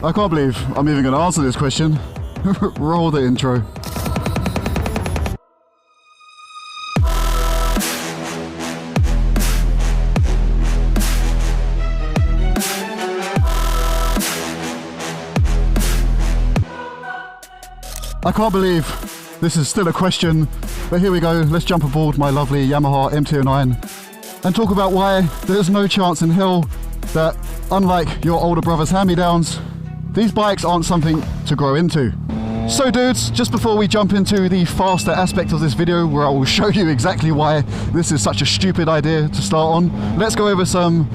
I can't believe I'm even going to answer this question. Roll the intro. I can't believe this is still a question, but here we go. Let's jump aboard my lovely Yamaha MT-09 and talk about why there's no chance in hell that, unlike your older brother's hand-me-downs, these bikes aren't something to grow into. So dudes, just before we jump into the faster aspect of this video where I will show you exactly why this is such a stupid idea to start on, let's go over some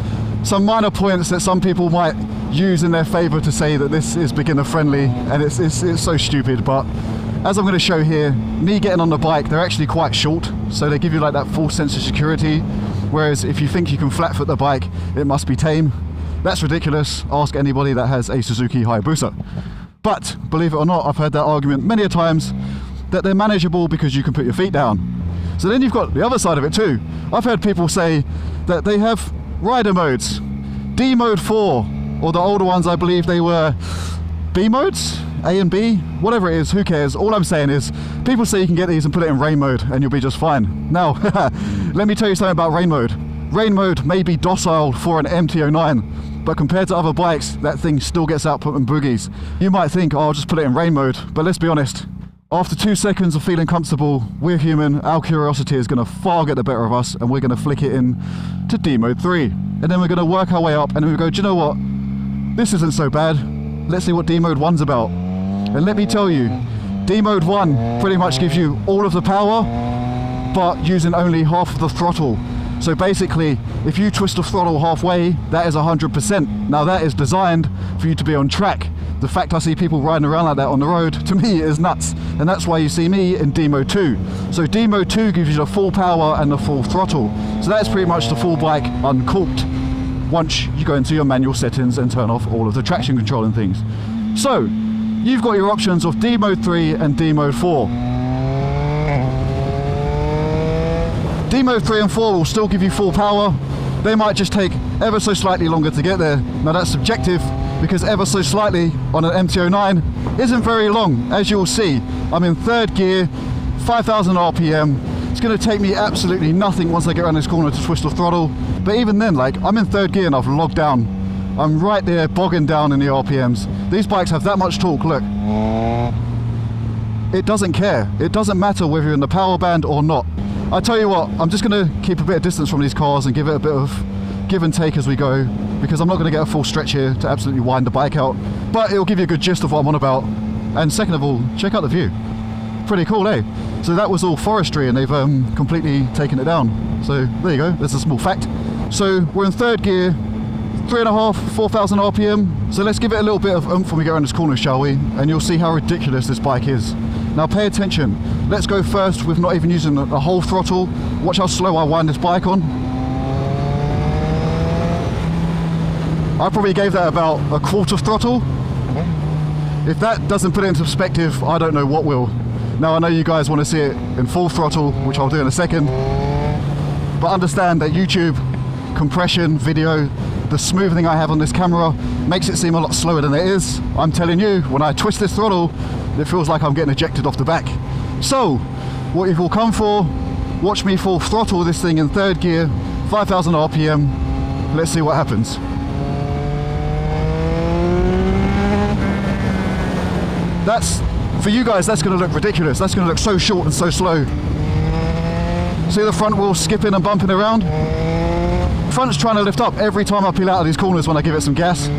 minor points that some people might use in their favor to say that this is beginner friendly, and it's so stupid. But as I'm going to show here, me getting on the bike, they're actually quite short, so they give you like that false sense of security, whereas if you think you can flat foot the bike, it must be tame. That's ridiculous. Ask anybody that has a Suzuki Hayabusa. But believe it or not, I've heard that argument many a times, that they're manageable because you can put your feet down. So then you've got the other side of it too. I've heard people say that they have rider modes, D mode 4, or the older ones I believe they were B modes, A and B, whatever it is, who cares. All I'm saying is people say you can get these and put it in rain mode and you'll be just fine. Now, let me tell you something about rain mode. Rain mode may be docile for an MT-09, but compared to other bikes, that thing still gets out putting boogies. You might think, oh, I'll just put it in rain mode, but let's be honest. After 2 seconds of feeling comfortable, we're human, our curiosity is going to far get the better of us, and we're going to flick it in to D mode 3. And then we're going to work our way up, and then we go, do you know what? This isn't so bad. Let's see what D mode 1's about. And let me tell you, D mode 1 pretty much gives you all of the power, but using only half of the throttle. So basically, if you twist the throttle halfway, that is 100%. Now that is designed for you to be on track. The fact I see people riding around like that on the road, to me, is nuts. And that's why you see me in D mode 2. So D mode 2 gives you the full power and the full throttle. So that's pretty much the full bike uncorked once you go into your manual settings and turn off all of the traction control and things. So you've got your options of D mode 3 and D mode 4. D mode 3 and 4 will still give you full power. They might just take ever so slightly longer to get there. Now that's subjective, because ever so slightly on an MT-09 isn't very long. As you'll see, I'm in third gear, 5,000 RPM. It's going to take me absolutely nothing once I get around this corner to twist the throttle. But even then, like, I'm in third gear and I've logged down. I'm right there bogging down in the RPMs. These bikes have that much torque, look. It doesn't care. It doesn't matter whether you're in the power band or not. I tell you what, I'm just going to keep a bit of distance from these cars and give it a bit of give and take as we go, because I'm not going to get a full stretch here to absolutely wind the bike out, but it'll give you a good gist of what I'm on about. And second of all, check out the view. Pretty cool, eh? So that was all forestry and they've completely taken it down. So there you go, there's a small fact. So we're in third gear, 3.5, 4,000 RPM. So let's give it a little bit of oomph when we get around this corner, shall we? And you'll see how ridiculous this bike is. Now pay attention. Let's go first with not even using a whole throttle. Watch how slow I wind this bike on. I probably gave that about a quarter throttle. If that doesn't put it into perspective, I don't know what will. Now I know you guys want to see it in full throttle, which I'll do in a second. But understand that YouTube, compression, video, the smoothing I have on this camera makes it seem a lot slower than it is. I'm telling you, when I twist this throttle, it feels like I'm getting ejected off the back. So, what you've all come for, watch me full throttle this thing in third gear, 5,000 RPM. Let's see what happens. That's, for you guys, that's going to look ridiculous. That's going to look so short and so slow. See the front wheel skipping and bumping around? Front's trying to lift up every time I peel out of these corners when I give it some gas.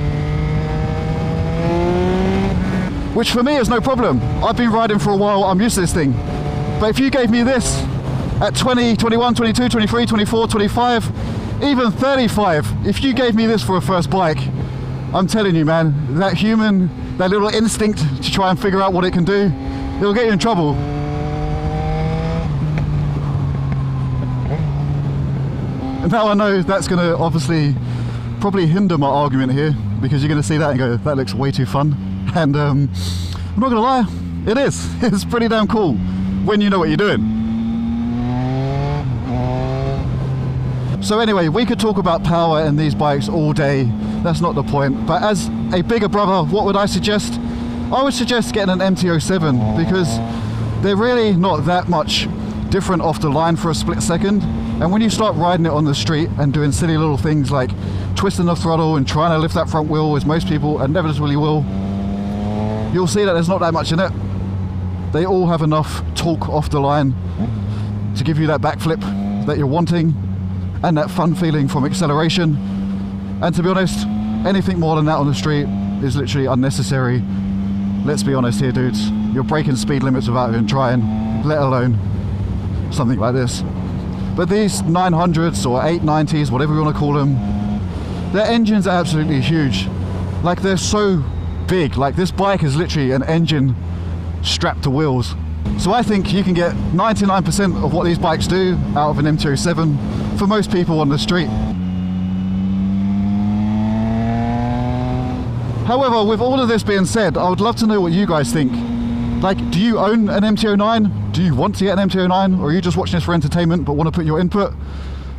Which for me is no problem. I've been riding for a while, I'm used to this thing. But if you gave me this at 20, 21, 22, 23, 24, 25, even 35, if you gave me this for a first bike, I'm telling you, man, that little instinct to try and figure out what it can do, it'll get you in trouble. And now I know that's going to obviously probably hinder my argument here, because you're going to see that and go, that looks way too fun. And I'm not going to lie, it is. It's pretty damn cool when you know what you're doing. So anyway, we could talk about power in these bikes all day. That's not the point. But as a bigger brother, what would I suggest? I would suggest getting an MT-07 because they're really not that much different off the line for a split second. And when you start riding it on the street and doing silly little things like twisting the throttle and trying to lift that front wheel, as most people inevitably will, you'll see that there's not that much in it. They all have enough torque off the line to give you that backflip that you're wanting and that fun feeling from acceleration. And to be honest, anything more than that on the street is literally unnecessary. Let's be honest here, dudes. You're breaking speed limits without even trying, let alone something like this. But these 900s or 890s, whatever you want to call them, their engines are absolutely huge. Like, they're so big. Like, this bike is literally an engine strapped to wheels. So I think you can get 99% of what these bikes do out of an MT-07 for most people on the street. However, with all of this being said, I would love to know what you guys think. Like, do you own an MT-09? Do you want to get an MT-09? Or are you just watching this for entertainment but want to put your input?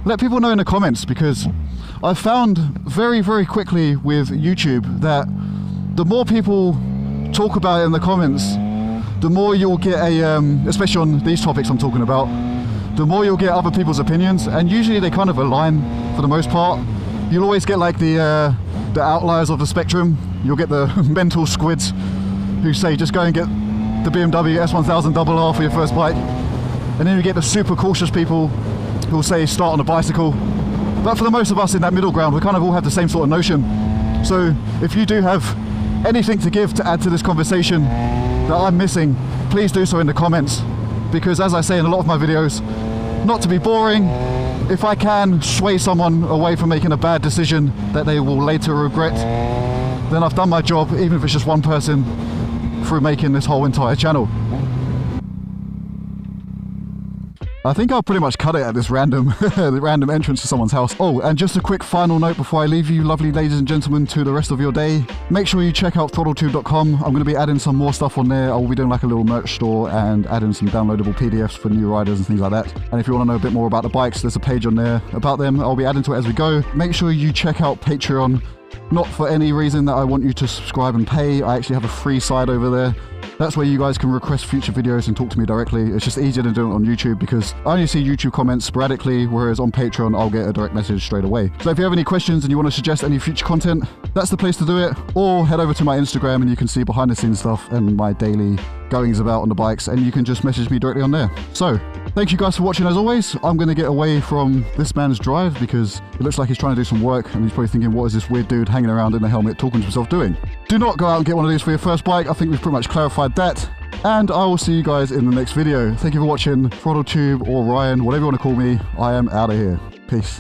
Let people know in the comments, because I've found very, very quickly with YouTube that the more people talk about it in the comments, the more you'll get especially on these topics I'm talking about, the more you'll get other people's opinions, and usually they kind of align for the most part. You'll always get like the outliers of the spectrum. You'll get the mental squids who say just go and get the BMW S1000 RR for your first bike, and then you get the super cautious people who'll say start on a bicycle. But for the most of us in that middle ground, we kind of all have the same sort of notion. So if you do have anything to give to add to this conversation that I'm missing, please do so in the comments, because as I say in a lot of my videos, not to be boring, if I can sway someone away from making a bad decision that they will later regret, then I've done my job, even if it's just one person, through making this whole entire channel. I think I'll pretty much cut it at this random entrance to someone's house. Oh, and just a quick final note before I leave you, lovely ladies and gentlemen, to the rest of your day. Make sure you check out throttletube.com. I'm going to be adding some more stuff on there. I'll be doing like a little merch store and adding some downloadable PDFs for new riders and things like that. And if you want to know a bit more about the bikes, there's a page on there about them. I'll be adding to it as we go. Make sure you check out Patreon. Not for any reason that I want you to subscribe and pay. I actually have a free side over there. That's where you guys can request future videos and talk to me directly. It's just easier than doing it on YouTube because I only see YouTube comments sporadically, whereas on Patreon I'll get a direct message straight away. So if you have any questions and you want to suggest any future content, that's the place to do it. Or head over to my Instagram and you can see behind the scenes stuff and my daily goings about on the bikes, and you can just message me directly on there. So thank you guys for watching as always. I'm going to get away from this man's drive because it looks like he's trying to do some work and he's probably thinking, what is this weird dude hanging around in a helmet talking to himself doing? Do not go out and get one of these for your first bike. I think we've pretty much clarified that. And I will see you guys in the next video. Thank you for watching. ThrottleTube or Ryan, whatever you want to call me, I am out of here. Peace.